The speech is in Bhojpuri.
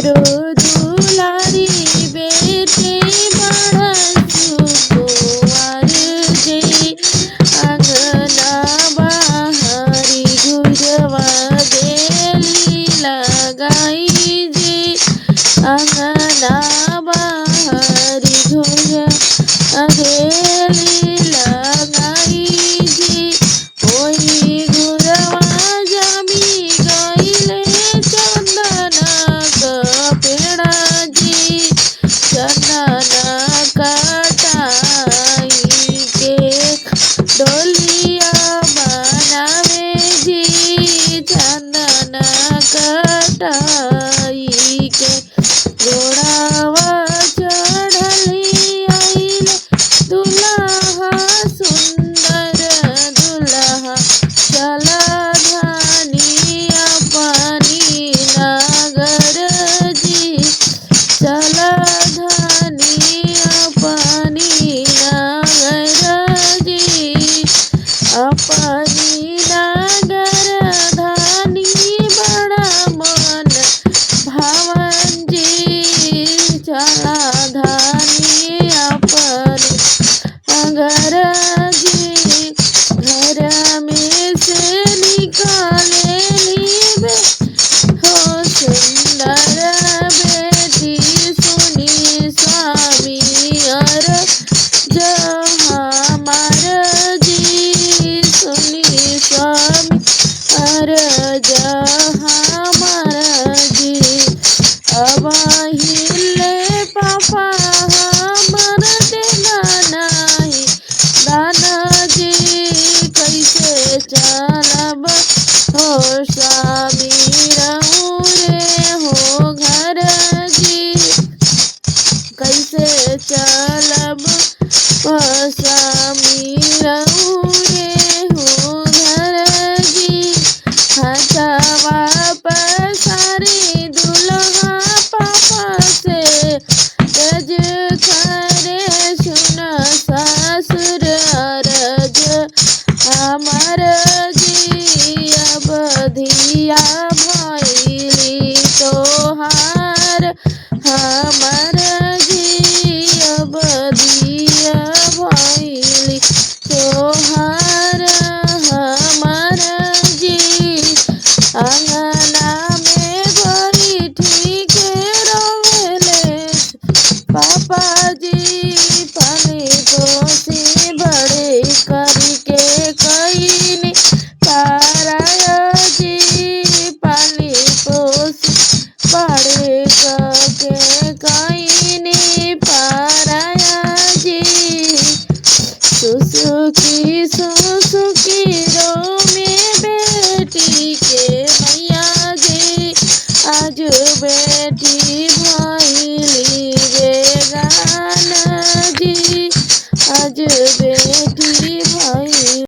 मारो दुलारी बेटी बड़ा सुकुवार जे अंगना बाहरी घुरवा देली लगाई जे अंगना बाहरी घुरवा देली लगाई जे ओही घुरवा जमी गईले चंदना का पेड़ा जी चंदना कटाई के डोलिया बनावे जी चंदना कटाई के घोड़ावा चढ़ली आइले दुल्हा सुंदर दुल्हा चला धानी अपनी नगर जी चला धानी अपनी नगर जी अपनी नगर धानी बड़ा मन भावन जी चला धानी अपने घर जी घर में से निकाले लीबे हो सुंदर बेटी सुनी स्वामी अर हमार जी सुनी स्वामी अर हमार जी अब हिले पापा हमर देना नहीं दाना जी कैसे चलब हो स्वामी रहूं रे हो घर जी कैसे चलब हो स्वामी रहूं रे हो घर जी हथवा पर सारी दुल्हा पापा से रज करे सुन ससुर अरज हमार जी अब धिया भैली तोहार हमार जी अब धिया भैली तोहार हमार जी अंगना में बैठी के रोवेले पापा जी पानी पोसी बड़े करके कईनी पाराया जी पानी पोसी बड़े करके कईनी पाराया जी सुसुकी रो में बेटी के